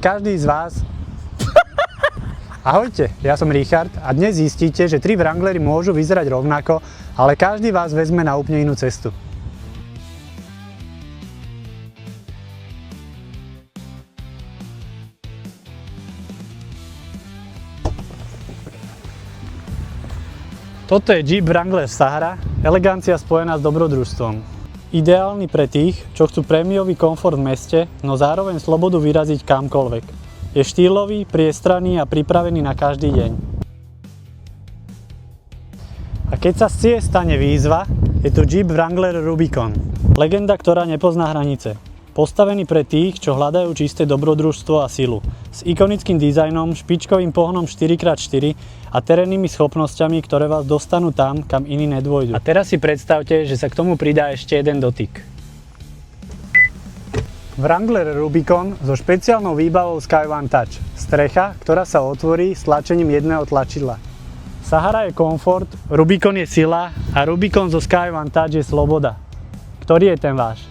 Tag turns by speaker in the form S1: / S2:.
S1: Každý z vás... Ahojte, ja som Richard a dnes zistíte, že 3 Wranglery môžu vyzerať rovnako, ale každý vás vezme na úplne inú cestu. Toto je Jeep Wrangler Sahara, elegancia spojená s dobrodružstvom. Ideálny pre tých, čo chcú prémiový komfort v meste, no zároveň slobodu vyraziť kamkoľvek. Je štýlový, priestranný a pripravený na každý deň. A keď sa z ciest stane výzva, je tu Jeep Wrangler Rubicon. Legenda, ktorá nepozná hranice. Postavený pre tých, čo hľadajú čisté dobrodružstvo a silu. S ikonickým dizajnom, špičkovým pohonom 4x4 a terénnymi schopnosťami, ktoré vás dostanú tam, kam iní nedôjdu. A teraz si predstavte, že sa k tomu pridá ešte jeden dotyk. Wrangler Rubicon so špeciálnou výbavou Sky One Touch. Strecha, ktorá sa otvorí stlačením jedného tlačidla. Sahara je komfort, Rubicon je sila a Rubicon so Sky One Touch je sloboda. Ktorý je ten váš?